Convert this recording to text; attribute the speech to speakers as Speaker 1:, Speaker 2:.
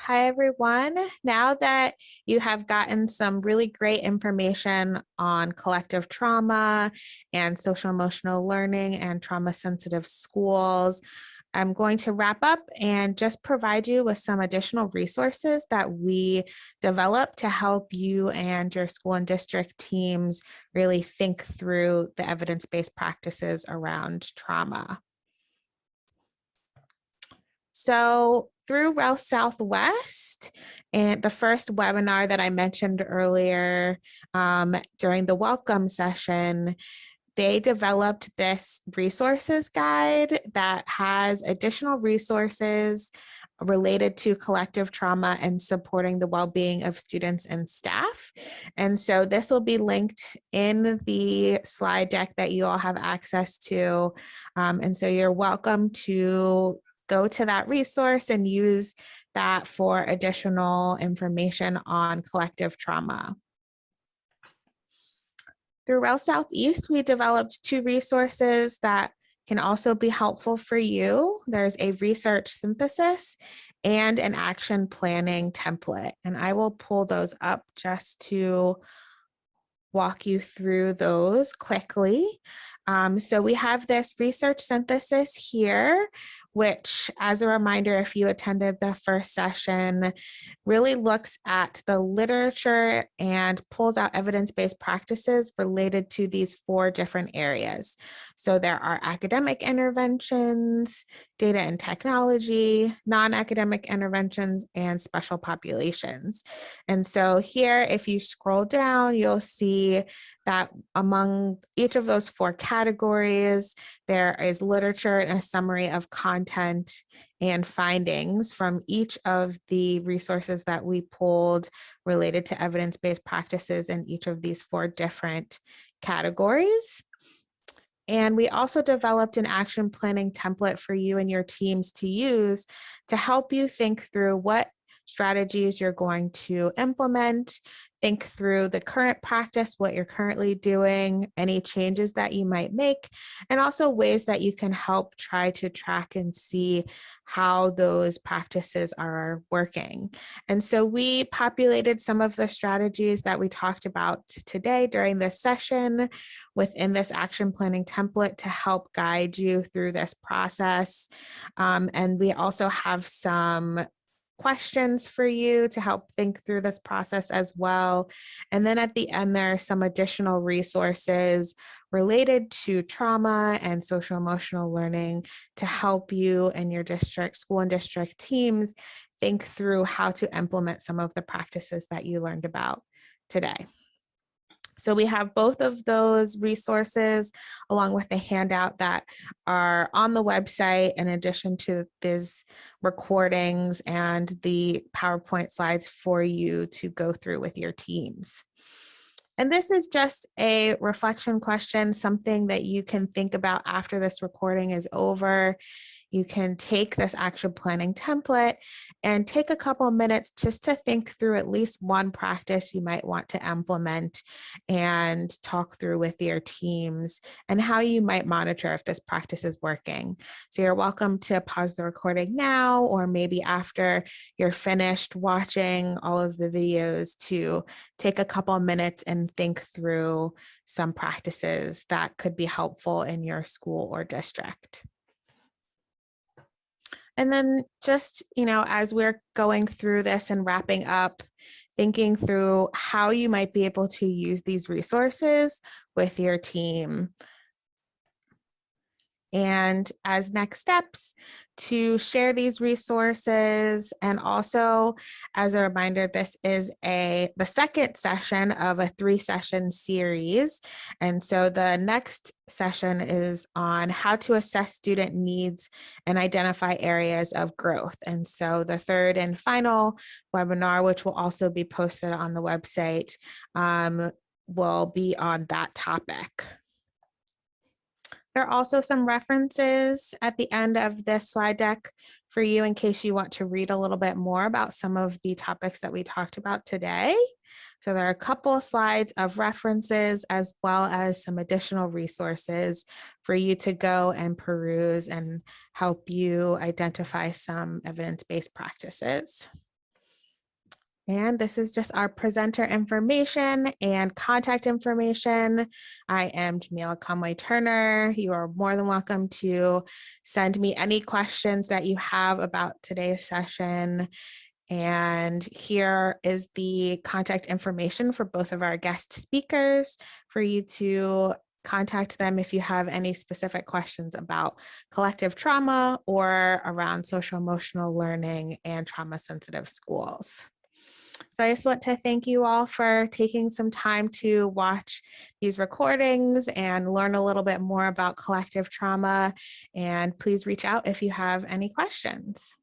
Speaker 1: Hi, everyone. Now that you have gotten some really great information on collective trauma and social emotional learning and trauma sensitive schools, I'm going to wrap up and just provide you with some additional resources that we developed to help you and your school and district teams really think through the evidence-based practices around trauma. So through REL Southwest, and the first webinar that I mentioned earlier during the welcome session, they developed this resources guide that has additional resources related to collective trauma and supporting the well-being of students and staff. And so this will be linked in the slide deck that you all have access to. And so you're welcome to go to that resource and use that for additional information on collective trauma. Through REL Southeast, we developed two resources that can also be helpful for you. There's a research synthesis and an action planning template. And I will pull those up just to walk you through those quickly. So we have this research synthesis here, which, as a reminder, if you attended the first session, really looks at the literature and pulls out evidence-based practices related to these four different areas. So there are academic interventions, data and technology, non-academic interventions, and special populations. And so here, if you scroll down, you'll see that among each of those four categories, there is literature and a summary of content and findings from each of the resources that we pulled related to evidence-based practices in each of these four different categories. And we also developed an action planning template for you and your teams to use to help you think through what strategies you're going to implement, think through the current practice, what you're currently doing, any changes that you might make, and also ways that you can help try to track and see how those practices are working. And so we populated some of the strategies that we talked about today during this session within this action planning template to help guide you through this process. And we also have some questions for you to help think through this process as well. And then at the end, there are some additional resources related to trauma and social emotional learning to help you and your district, school and district teams think through how to implement some of the practices that you learned about today. So we have both of those resources along with the handout that are on the website in addition to these recordings and the PowerPoint slides for you to go through with your teams. And this is just a reflection question, something that you can think about after this recording is over. You can take this action planning template and take a couple of minutes just to think through at least one practice you might want to implement and talk through with your teams and how you might monitor if this practice is working. So you're welcome to pause the recording now, or maybe after you're finished watching all of the videos, to take a couple of minutes and think through some practices that could be helpful in your school or district. And then just, as we're going through this and wrapping up, thinking through how you might be able to use these resources with your team. And as next steps, to share these resources. And also, as a reminder, this is the second session of a 3-session series. And so the next session is on how to assess student needs and identify areas of growth. And so the third and final webinar, which will also be posted on the website, will be on that topic. There are also some references at the end of this slide deck for you in case you want to read a little bit more about some of the topics that we talked about today. So there are a couple of slides of references as well as some additional resources for you to go and peruse and help you identify some evidence-based practices. And this is just our presenter information and contact information. I am Jamila Conway-Turner. You are more than welcome to send me any questions that you have about today's session. And here is the contact information for both of our guest speakers for you to contact them if you have any specific questions about collective trauma or around social emotional learning and trauma sensitive schools. So I just want to thank you all for taking some time to watch these recordings and learn a little bit more about collective trauma. And please reach out if you have any questions.